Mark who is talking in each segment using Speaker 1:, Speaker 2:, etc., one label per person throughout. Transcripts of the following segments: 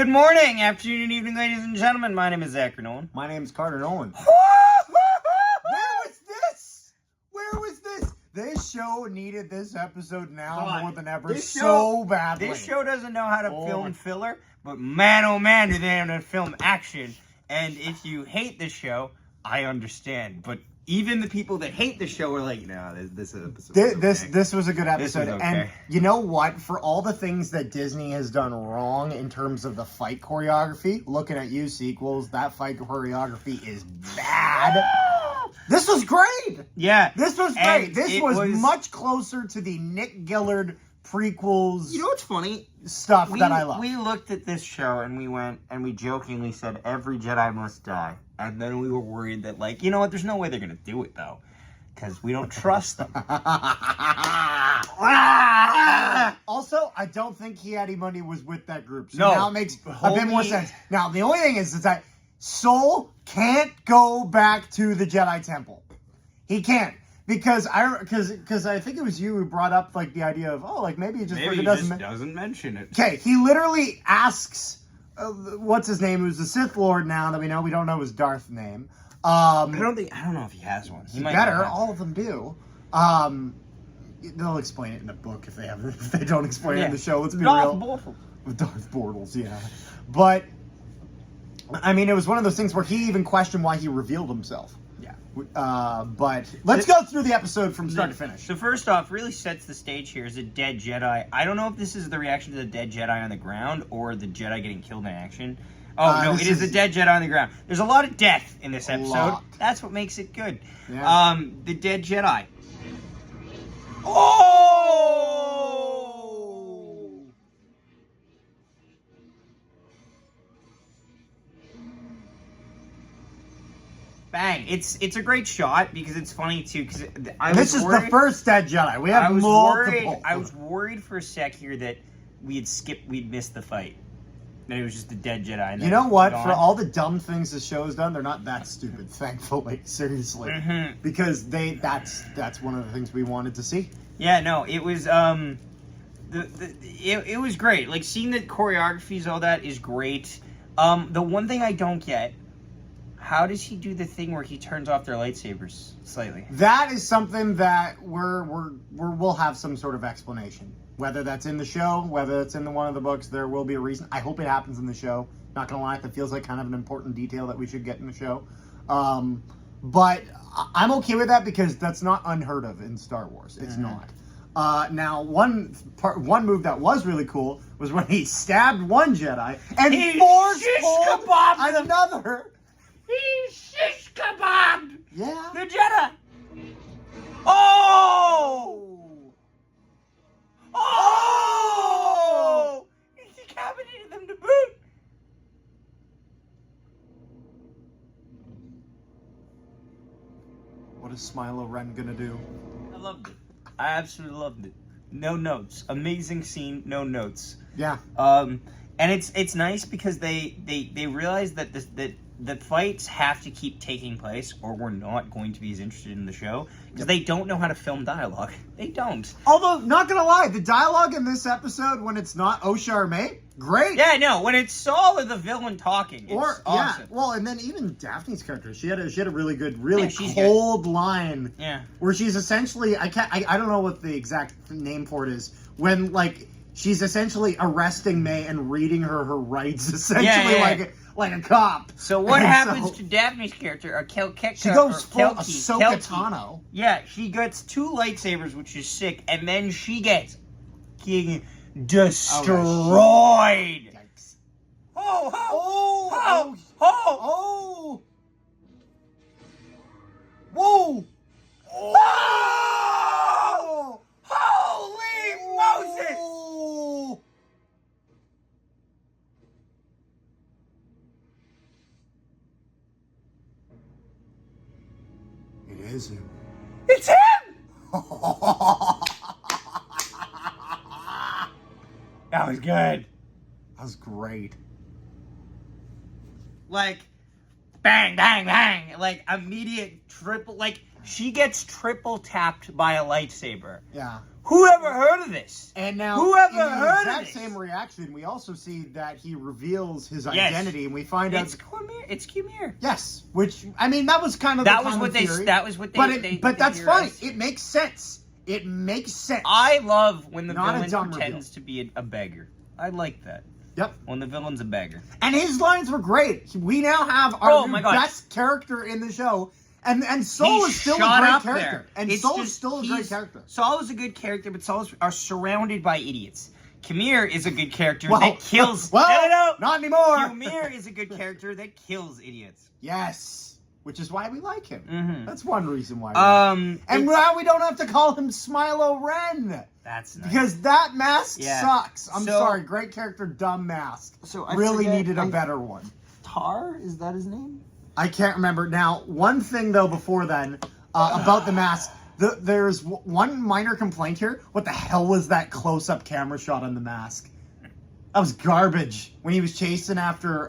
Speaker 1: Good morning, afternoon, and evening, ladies and gentlemen. My name is Zachary Nolan.
Speaker 2: My name is Carter Nolan. Where was this? This show needed this episode now more than ever so badly.
Speaker 1: This show doesn't know how to film filler, but man, oh man, do they know how to film action. And if you hate the show, I understand. But even the people that hate the show are like, no, this episode
Speaker 2: this was a good episode.
Speaker 1: Okay.
Speaker 2: And you know what? For all the things that Disney has done wrong in terms of the fight choreography, looking at you sequels, that fight choreography is bad. This was great.
Speaker 1: Yeah.
Speaker 2: This was great. This was much closer to the Nick Gillard prequels.
Speaker 1: You know what's funny?
Speaker 2: Stuff that I love.
Speaker 1: We looked at this show and we went and we jokingly said every Jedi must die. And then we were worried that, like, you know what? There's no way they're going to do it, though. Because we don't trust them.
Speaker 2: Also, I don't think Money was with that group. So
Speaker 1: no.
Speaker 2: Now it makes a bit more sense. Now, the only thing is that Soul can't go back to the Jedi Temple. He can't. Because I think it was you who brought up, like, the idea of, maybe he just
Speaker 1: doesn't mention it.
Speaker 2: Okay, he literally asks, what's his name, who's the Sith Lord now that we know. We don't know his Darth name.
Speaker 1: I don't know if he has one. He might
Speaker 2: better. All of them do. They'll explain it in the book if they don't explain it in the show. Let's be real. Darth Bortles, yeah. But I mean, it was one of those things where he even questioned why he revealed himself. Yeah. But let's go through the episode from start to finish.
Speaker 1: So first off, really sets the stage here as a dead Jedi. I don't know if this is the reaction to the dead Jedi on the ground or the Jedi getting killed in action. Oh, no, it is the dead Jedi on the ground. There's a lot of death in this episode. That's what makes it good. Yeah. The dead Jedi. Oh! Bang! It's a great shot because it's funny too. Because
Speaker 2: this is the first dead Jedi. We have multiple.
Speaker 1: I was worried for a sec here that we'd missed the fight. That it was just a dead Jedi. And
Speaker 2: you know what? For all the dumb things the show's done, they're not that stupid. Thankfully, seriously, because that's one of the things we wanted to see.
Speaker 1: Yeah, no, it was it was great. Like seeing the choreographies, all that is great. The one thing I don't get. How does he do the thing where he turns off their lightsabers slightly? That
Speaker 2: is something that we'll have some sort of explanation. Whether that's in the show, whether it's in one of the books, there will be a reason. I hope it happens in the show. Not gonna lie, that feels like kind of an important detail that we should get in the show. But I'm okay with that because that's not unheard of in Star Wars. It's not. Now, one move that was really cool was when he stabbed one Jedi and he force pulled another.
Speaker 1: He shish kebabbed!
Speaker 2: Yeah.
Speaker 1: The Jedi! Oh! Oh! He decapitated them to boot!
Speaker 2: What is Smilo Ren gonna do?
Speaker 1: I loved it. I absolutely loved it. No notes. Amazing scene, no notes.
Speaker 2: Yeah.
Speaker 1: And it's nice because they realize that the fights have to keep taking place or we're not going to be as interested in the show because they don't know how to film dialogue. They don't.
Speaker 2: Although, not gonna lie, the dialogue in this episode when it's not O'Sharmay, great.
Speaker 1: Yeah, no, when it's Saul or the villain talking, it's awesome.
Speaker 2: Yeah, well, and then even Daphne's character, she had a really good, cold line.
Speaker 1: Yeah.
Speaker 2: Where she's essentially, I don't know what the exact name for it is, when, like, she's essentially arresting May and reading her rights, essentially, like a cop.
Speaker 1: So what happens to Daphne's character?
Speaker 2: She goes full Ahsoka Tano.
Speaker 1: Yeah, she gets 2 lightsabers, which is sick, and then she gets destroyed.
Speaker 2: Yikes.
Speaker 1: Oh!
Speaker 2: Whoa!
Speaker 1: Oh! Holy Moses!
Speaker 2: It is him.
Speaker 1: It's him! That was good.
Speaker 2: That was great.
Speaker 1: Like, bang, bang, bang. Like, immediate triple. Like, she gets triple tapped by a lightsaber.
Speaker 2: Yeah.
Speaker 1: Who ever heard of this?
Speaker 2: And now,
Speaker 1: Whoever
Speaker 2: in the
Speaker 1: heard of
Speaker 2: exact
Speaker 1: this?
Speaker 2: same reaction, we also see that he reveals his identity, and we find out
Speaker 1: It's Khmer.
Speaker 2: yes, which I mean that was kind of
Speaker 1: That
Speaker 2: the
Speaker 1: was
Speaker 2: common
Speaker 1: what they.
Speaker 2: theory,
Speaker 1: That was what they.
Speaker 2: but that's fine.
Speaker 1: theorized.
Speaker 2: It makes sense. It makes sense.
Speaker 1: I love when the
Speaker 2: Not a
Speaker 1: villain
Speaker 2: dumb
Speaker 1: pretends to be a beggar. I like that.
Speaker 2: Yep.
Speaker 1: When the villain's a beggar.
Speaker 2: And his lines were great. We now have our
Speaker 1: Oh my God.
Speaker 2: best character in the show. And Saul
Speaker 1: He's
Speaker 2: is still a
Speaker 1: shot
Speaker 2: great
Speaker 1: up
Speaker 2: character.
Speaker 1: there.
Speaker 2: And
Speaker 1: It's
Speaker 2: Saul is
Speaker 1: just-
Speaker 2: still a great character.
Speaker 1: Saul is a good character, but Saul are surrounded by idiots. Khmer is a good character
Speaker 2: Well,
Speaker 1: that kills.
Speaker 2: well,
Speaker 1: no.
Speaker 2: not anymore.
Speaker 1: Khmer is a good character that kills idiots.
Speaker 2: Yes. Which is why we like him.
Speaker 1: Mhm.
Speaker 2: That's one reason why we like him. And now we don't have to call him Smilo Ren.
Speaker 1: That's nice.
Speaker 2: Because that mask sucks. I'm
Speaker 1: So-
Speaker 2: sorry. Great character, dumb mask.
Speaker 1: So I
Speaker 2: really
Speaker 1: forget-
Speaker 2: needed a better one.
Speaker 1: Tar? Is that his name?
Speaker 2: I can't remember. Now, one thing, though, before then, about the mask. There's one minor complaint here. What the hell was that close-up camera shot on the mask? That was garbage. When he was chasing after,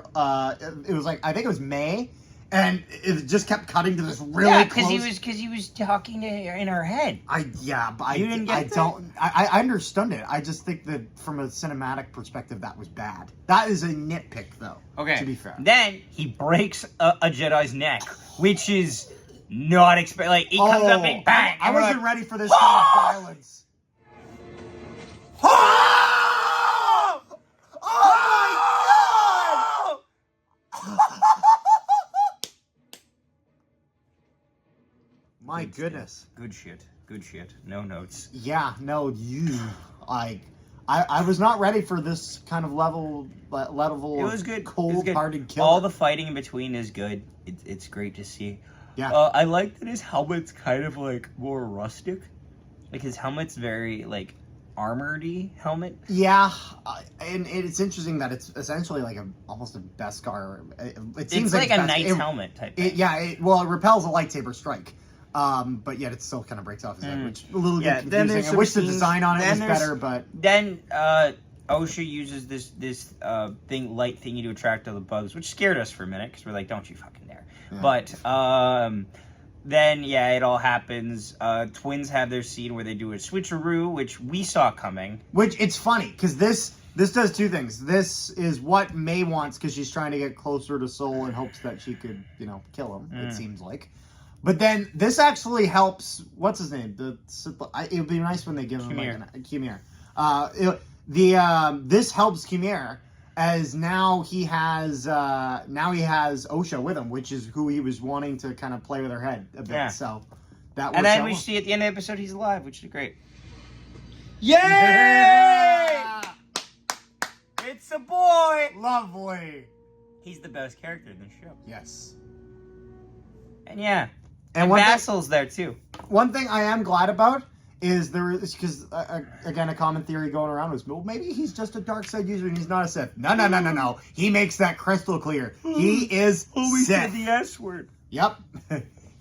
Speaker 2: it was like, I think it was May, and it just kept cutting to this really close.
Speaker 1: because he was talking to her in her head.
Speaker 2: I
Speaker 1: You didn't get that?
Speaker 2: I understood it. I just think that from a cinematic perspective, that was bad. That is a nitpick, though.
Speaker 1: Okay.
Speaker 2: To be fair.
Speaker 1: Then he breaks a Jedi's neck, which is not expected. Like he comes up and bang.
Speaker 2: I
Speaker 1: and we're
Speaker 2: wasn't
Speaker 1: like,
Speaker 2: ready for this kind of violence.
Speaker 1: Oh!
Speaker 2: Oh my
Speaker 1: Good
Speaker 2: goodness.
Speaker 1: Good shit. Good shit. No notes.
Speaker 2: Yeah, no, I was not ready for this kind of level
Speaker 1: It was good.
Speaker 2: Cold-hearted killer.
Speaker 1: All the fighting in between is good. It's great to see.
Speaker 2: Yeah.
Speaker 1: I like that his helmet's kind of like more rustic. Like his helmet's very like armored-y helmet.
Speaker 2: Yeah, and it's interesting that it's essentially like almost a Beskar. It seems
Speaker 1: It's like a
Speaker 2: Beskar.
Speaker 1: knight's helmet type thing.
Speaker 2: It repels a lightsaber strike. But yet it still kind of breaks off his head, which a little bit
Speaker 1: then
Speaker 2: confusing.
Speaker 1: there's
Speaker 2: I
Speaker 1: some
Speaker 2: wish the
Speaker 1: scenes-
Speaker 2: design on it
Speaker 1: then
Speaker 2: was
Speaker 1: there's-
Speaker 2: better, but
Speaker 1: Then Osha uses this light thingy to attract all the bugs, which scared us for a minute because we're like, "Don't you fucking dare!"
Speaker 2: Yeah.
Speaker 1: But then it all happens. Twins have their scene where they do a switcheroo, which we saw coming.
Speaker 2: which it's funny because this does two things. This is what May wants because she's trying to get closer to Soul in hopes that she could, kill him. It seems like. But then this actually helps. What's his name? It would be nice when they give him Khmer. This helps Khmer as now he has Osha with him, which is who he was wanting to kind of play with her head a bit.
Speaker 1: Yeah.
Speaker 2: So that works
Speaker 1: And then
Speaker 2: out
Speaker 1: we
Speaker 2: well.
Speaker 1: see at the end of the episode he's alive, which is great. Yay!
Speaker 2: Yeah!
Speaker 1: It's a boy!
Speaker 2: Lovely.
Speaker 1: He's the best character in this show.
Speaker 2: Yes.
Speaker 1: And yeah.
Speaker 2: And
Speaker 1: And
Speaker 2: one thing-
Speaker 1: Vassal's there too.
Speaker 2: One thing I am glad about is because again a common theory going around was, well, maybe he's just a dark side user and he's not a Sith. No. He makes that crystal clear. He is
Speaker 1: We
Speaker 2: Sith.
Speaker 1: said the S word.
Speaker 2: Yep.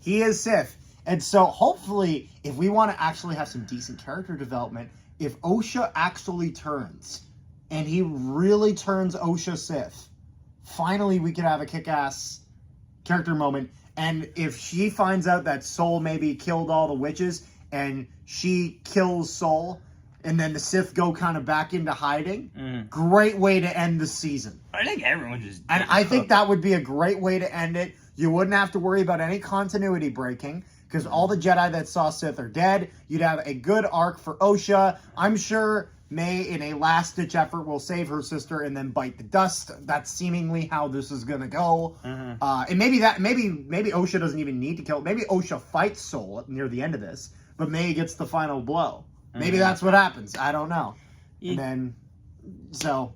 Speaker 2: He is Sith. And so hopefully, if we want to actually have some decent character development, if Osha actually turns, and he really turns Osha Sith, finally we could have a kick-ass character moment. And if she finds out that Soul maybe killed all the witches, and she kills Soul, and then the Sith go kind of back into hiding, great way to end the season.
Speaker 1: I think everyone just.
Speaker 2: And I think that would be a great way to end it. You wouldn't have to worry about any continuity breaking because all the Jedi that saw Sith are dead. You'd have a good arc for Osha. I'm sure May, in a last-ditch effort, will save her sister and then bite the dust. That's seemingly how this is gonna go. And maybe Osha doesn't even need to kill. Maybe Osha fights Soul near the end of this, but May gets the final blow. Maybe that's what happens. I don't know. And then, so.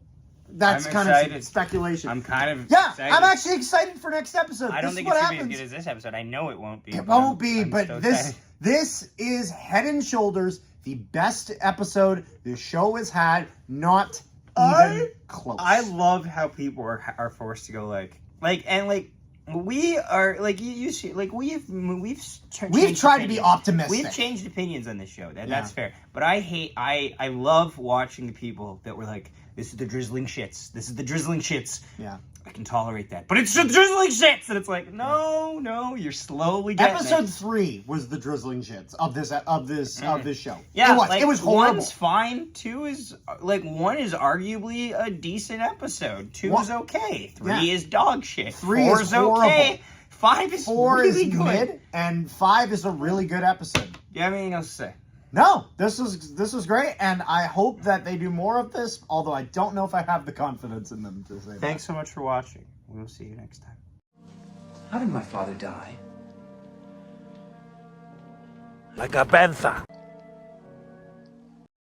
Speaker 2: That's
Speaker 1: I'm
Speaker 2: kind
Speaker 1: excited.
Speaker 2: of speculation.
Speaker 1: I'm kind of
Speaker 2: excited. I'm actually excited for next episode.
Speaker 1: I don't
Speaker 2: This
Speaker 1: think
Speaker 2: is
Speaker 1: it's
Speaker 2: what
Speaker 1: gonna be as
Speaker 2: happens.
Speaker 1: good as this episode. I know it won't be.
Speaker 2: It
Speaker 1: but
Speaker 2: won't be,
Speaker 1: I'm
Speaker 2: but
Speaker 1: so
Speaker 2: this
Speaker 1: excited.
Speaker 2: this is head and shoulders the best episode the show has had. Not even close.
Speaker 1: I love how people are forced to go like we are like you see like we've
Speaker 2: tried to be optimistic.
Speaker 1: We've changed opinions on this show. That's fair. But I love watching the people that were like, this is the drizzling shits. This is the drizzling shits.
Speaker 2: Yeah.
Speaker 1: I can tolerate that. But it's the drizzling shits! And it's like, no, you're slowly getting
Speaker 2: Episode
Speaker 1: it.
Speaker 2: 3 was the drizzling shits of this show.
Speaker 1: Yeah,
Speaker 2: it was horrible.
Speaker 1: 1's fine. 2 is, 1 is arguably a decent episode. 2 is okay. 3 is dog shit.
Speaker 2: 3
Speaker 1: 4
Speaker 2: is
Speaker 1: okay.
Speaker 2: horrible.
Speaker 1: 5 is
Speaker 2: 4
Speaker 1: really
Speaker 2: is
Speaker 1: good.
Speaker 2: mid, and 5 is a really good episode.
Speaker 1: You have anything else to say?
Speaker 2: No, this was great, and I hope that they do more of this, although I don't know if I have the confidence in them to say that.
Speaker 1: Thanks so much for watching. We'll see you next time.
Speaker 3: How did my father die?
Speaker 4: Like a panther.